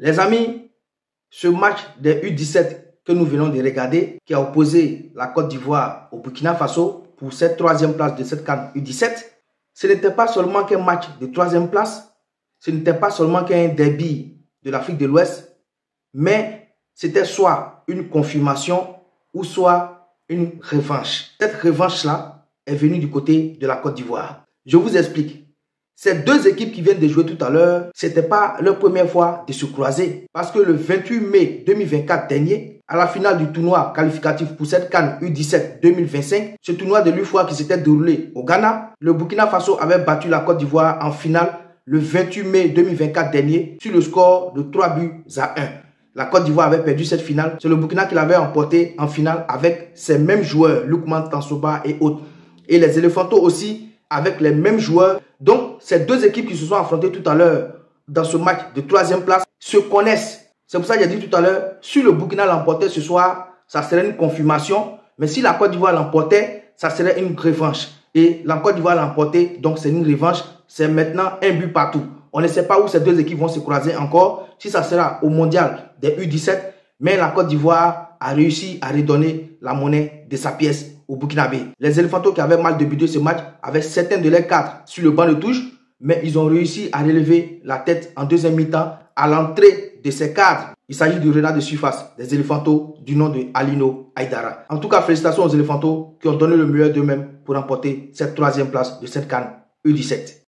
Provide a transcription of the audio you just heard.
Les amis, ce match des U17 que nous venons de regarder, qui a opposé la Côte d'Ivoire au Burkina Faso pour cette troisième place de cette CAN U17, ce n'était pas seulement qu'un match de troisième place, ce n'était pas seulement qu'un derby de l'Afrique de l'Ouest, mais c'était soit une confirmation ou soit une revanche. Cette revanche-là est venue du côté de la Côte d'Ivoire. Je vous explique. Ces deux équipes qui viennent de jouer tout à l'heure, ce n'était pas leur première fois de se croiser. Parce que le 28 mai 2024 dernier, à la finale du tournoi qualificatif pour cette CAN U17 2025, ce tournoi de l'UFOA qui s'était déroulé au Ghana, le Burkina Faso avait battu la Côte d'Ivoire en finale le 28 mai 2024 dernier sur le score de 3-1. La Côte d'Ivoire avait perdu cette finale. C'est le Burkina qui l'avait emporté en finale avec ses mêmes joueurs, Lookman Tansoba et autres. Et les Éléphantos aussi avec les mêmes joueurs. Donc, ces deux équipes qui se sont affrontées tout à l'heure dans ce match de troisième place se connaissent. C'est pour ça que j'ai dit tout à l'heure, si le Burkina l'emportait ce soir, ça serait une confirmation. Mais si la Côte d'Ivoire l'emportait, ça serait une revanche. Et la Côte d'Ivoire l'emportait, donc c'est une revanche. C'est maintenant un but partout. On ne sait pas où ces deux équipes vont se croiser encore, si ça sera au mondial des U17. Mais la Côte d'Ivoire a réussi à redonner la monnaie de sa pièce au Burkinabé. Les Éléphantos qui avaient mal débuté ce match avaient certains de leurs cadres sur le banc de touche, mais ils ont réussi à relever la tête en deuxième mi-temps à l'entrée de ces cadres. Il s'agit du renard de surface des Éléphantos du nom de Alino Aïdara. En tout cas, félicitations aux Éléphantos qui ont donné le meilleur d'eux-mêmes pour remporter cette troisième place de cette CAN U17.